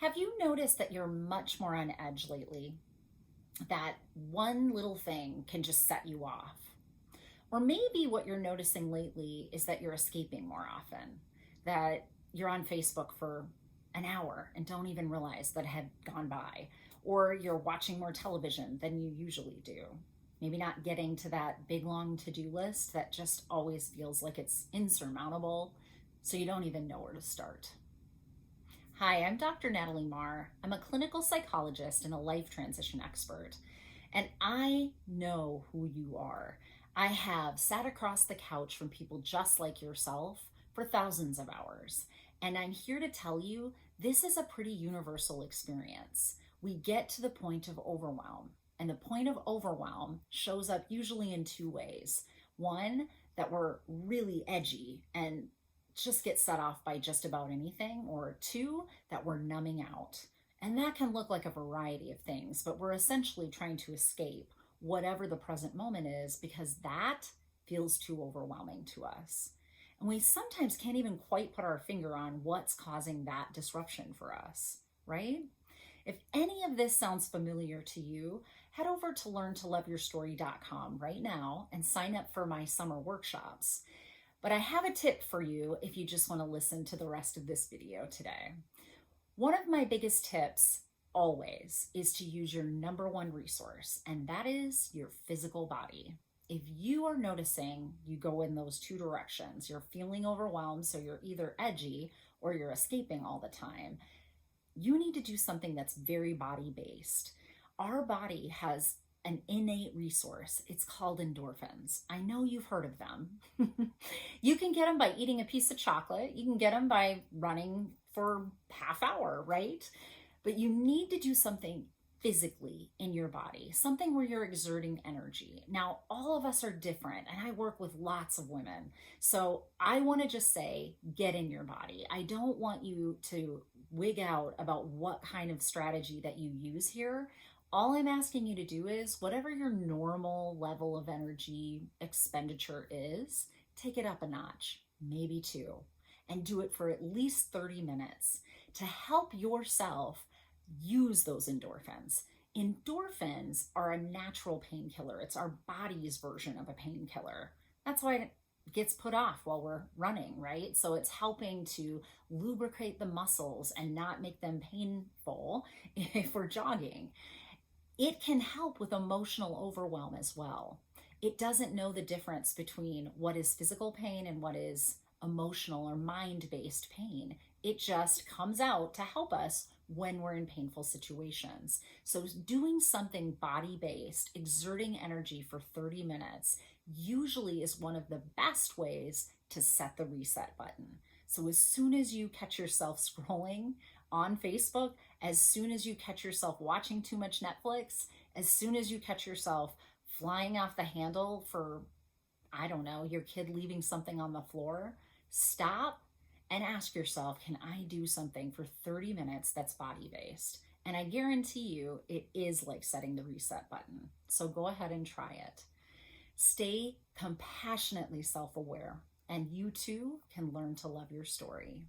Have you noticed that you're much more on edge lately? That one little thing can just set you off? Or maybe what you're noticing lately is that you're escaping more often, that you're on Facebook for an hour and don't even realize that it had gone by, or you're watching more television than you usually do. Maybe not getting to that big long to do list that just always feels like it's insurmountable, so you don't even know where to start. Hi, I'm Dr. Natalie Marr. I'm a clinical psychologist and a life transition expert, and I know who you are. I have sat across the couch from people just like yourself for thousands of hours, and I'm here to tell you this is a pretty universal experience. We get to the point of overwhelm, and the point of overwhelm shows up usually in two ways. One, that we're really edgy and just get set off by just about anything, or two, that we're numbing out. And that can look like a variety of things, but we're essentially trying to escape whatever the present moment is because that feels too overwhelming to us. And we sometimes can't even quite put our finger on what's causing that disruption for us, right? If any of this sounds familiar to you, head over to learntoloveyourstory.com right now and sign up for my summer workshops. But I have a tip for you if you just want to listen to the rest of this video today. One of my biggest tips always is to use your number one resource, and that is your physical body. If you are noticing you go in those two directions, you're feeling overwhelmed, so you're either edgy or you're escaping all the time, you need to do something that's very body-based. Our body has an innate resource. It's called endorphins. I know you've heard of them. You can get them by eating a piece of chocolate. You can get them by running for half hour, right? But you need to do something physically in your body, something where you're exerting energy. Now, all of us are different, and I work with lots of women. So I want to just say, get in your body. I don't want you to wig out about what kind of strategy that you use here. All I'm asking you to do is whatever your normal level of energy expenditure is, take it up a notch, maybe two, and do it for at least 30 minutes to help yourself use those endorphins. Endorphins are a natural painkiller. It's our body's version of a painkiller. That's why it gets put off while we're running, right? So it's helping to lubricate the muscles and not make them painful if we're jogging. It can help with emotional overwhelm as well. It doesn't know the difference between what is physical pain and what is emotional or mind-based pain. It just comes out to help us when we're in painful situations. So doing something body-based, exerting energy for 30 minutes, usually is one of the best ways to set the reset button. So as soon as you catch yourself scrolling on Facebook, as soon as you catch yourself watching too much Netflix, as soon as you catch yourself flying off the handle for, I don't know, your kid leaving something on the floor, stop and ask yourself, can I do something for 30 minutes that's body-based? And I guarantee you it is like setting the reset button. So go ahead and try it. Stay compassionately self-aware, and you too can learn to love your story.